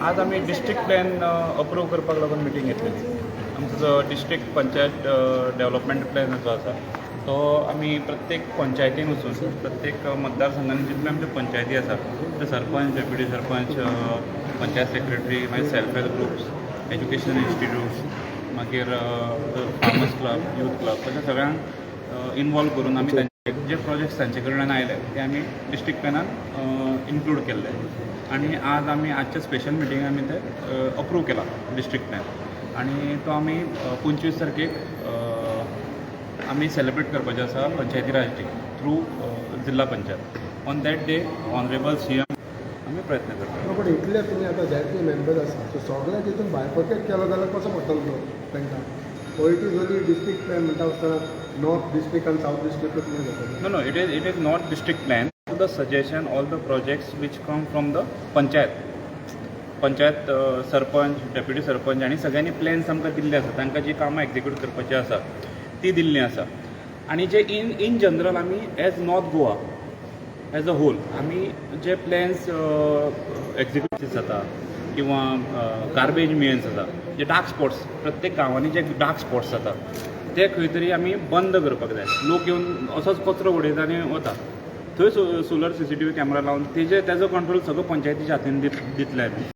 आज आम्ही district plan approve करपाक लागून मिटींग घेतलेली. आमचो जो डिस्ट्रिक्ट पंचायत डेव्हलपमेंट प्लॅन जो आसा तो आम्ही प्रत्येक पंचायतीन वचून प्रत्येक मतदारसंघांनी जितले आमचे पंचायती आसा ते सरपंच, डेप्युटी सरपंच, पंचायत सेक्रेटरी, मागीर self help groups, education institutes, मागीर फार्मर्स क्लब, यूथ क्लब अशा सगळ्यांक इन्वॉल्व करून आमी जे प्रोजेक्ट्स तांचे कडल्यान आयले ते आमी डिस्ट्रिक्ट प्लॅनान इन्क्लूड केल्ले आणि आज आमी आजच्या स्पेशल मिटिंगान आमी ते अप्रूव केला डिस्ट्रिक्ट प्लॅन आणि तो आमी 25 तारखेक आमी सेलिब्रेट करपाचें आसा पंचायती राज डे थ्रू जिल्हा panchayat. On that day honourable CM आमी प्रयत्न करता. पण इतले तुमी आतां जायते मेंबर आसा सो सगळ्या तितून बायफर्केट केलो जाल्यार कसो पडटलो तो तांकां? पॉलिटिक्स ओन्ली डिस्ट्रिक्ट प्लॅन म्हणटा आसतना नॉर्थ डिस्ट्रिक्ट आनी सावथ डिस्ट्रिक्टूच न्ही जाता. No, it is not district plan. All the suggestion, all the projects which come from the panchayat sarpanch, deputy sarpanch आणि सगळ्यांनी प्लॅन्स आमकां दिल्ले आसा. तांकां जी कामां एक्झिक्यूट करपाची आसा ती दिल्ली आसा आणि जे इन जनरल आमी as north Goa as a whole आमी जे प्लॅन्स एक्झिक्यूट जाता किंवा गार्बेज मियन्स जाता, जे डार्क स्पॉट्स प्रत्येक गांवांनी जे डार्क स्पॉट्स जाता ते खंय तरी आमी बंद करपाक जाय. लोक येवन असोच कचरो उडयता आनी वता. थंय सोलर CCTV कॅमेरा लावन तेजो कंट्रोल सगळो पंचायतीच्या हातीन दितले आमी.